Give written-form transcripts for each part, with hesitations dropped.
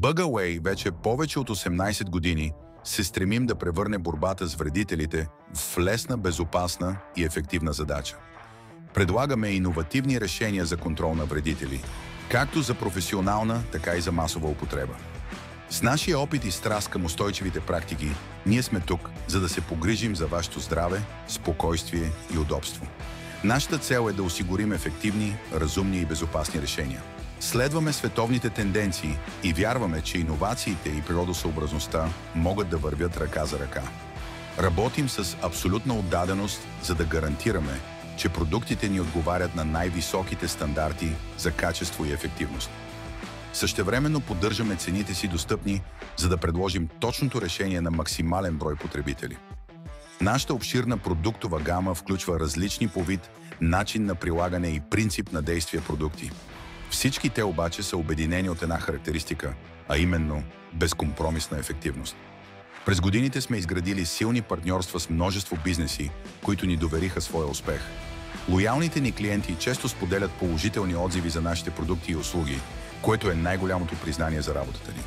Bugaway вече повече от 18 години се стремим да превърне борбата с вредителите в лесна, безопасна и ефективна задача. Предлагаме иновативни решения за контрол на вредители, както за професионална, така и за масова употреба. С нашия опит и страст към устойчивите практики, ние сме тук, за да се погрижим за вашето здраве, спокойствие и удобство. Нашата цел е да осигурим ефективни, разумни и безопасни решения. Следваме световните тенденции и вярваме, че иновациите и природосъобразността могат да вървят ръка за ръка. Работим с абсолютна отдаденост, за да гарантираме, че продуктите ни отговарят на най-високите стандарти за качество и ефективност. Същевременно поддържаме цените си достъпни, за да предложим точното решение на максимален брой потребители. Нашата обширна продуктова гама включва различни по вид, начин на прилагане и принцип на действие продукти. Всички те обаче са обединени от една характеристика, а именно безкомпромисна ефективност. През годините сме изградили силни партньорства с множество бизнеси, които ни довериха своя успех. Лоялните ни клиенти често споделят положителни отзиви за нашите продукти и услуги, което е най-голямото признание за работата ни.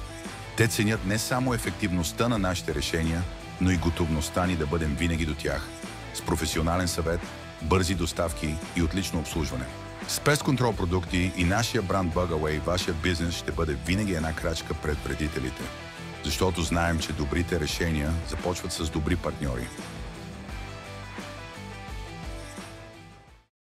Те ценят не само ефективността на нашите решения, но и готовността ни да бъдем винаги до тях, с професионален съвет, бързи доставки и отлично обслужване. С Pest Control продукти и нашия бранд Bugaway, вашия бизнес ще бъде винаги една крачка пред вредителите, защото знаем, че добрите решения започват с добри партньори.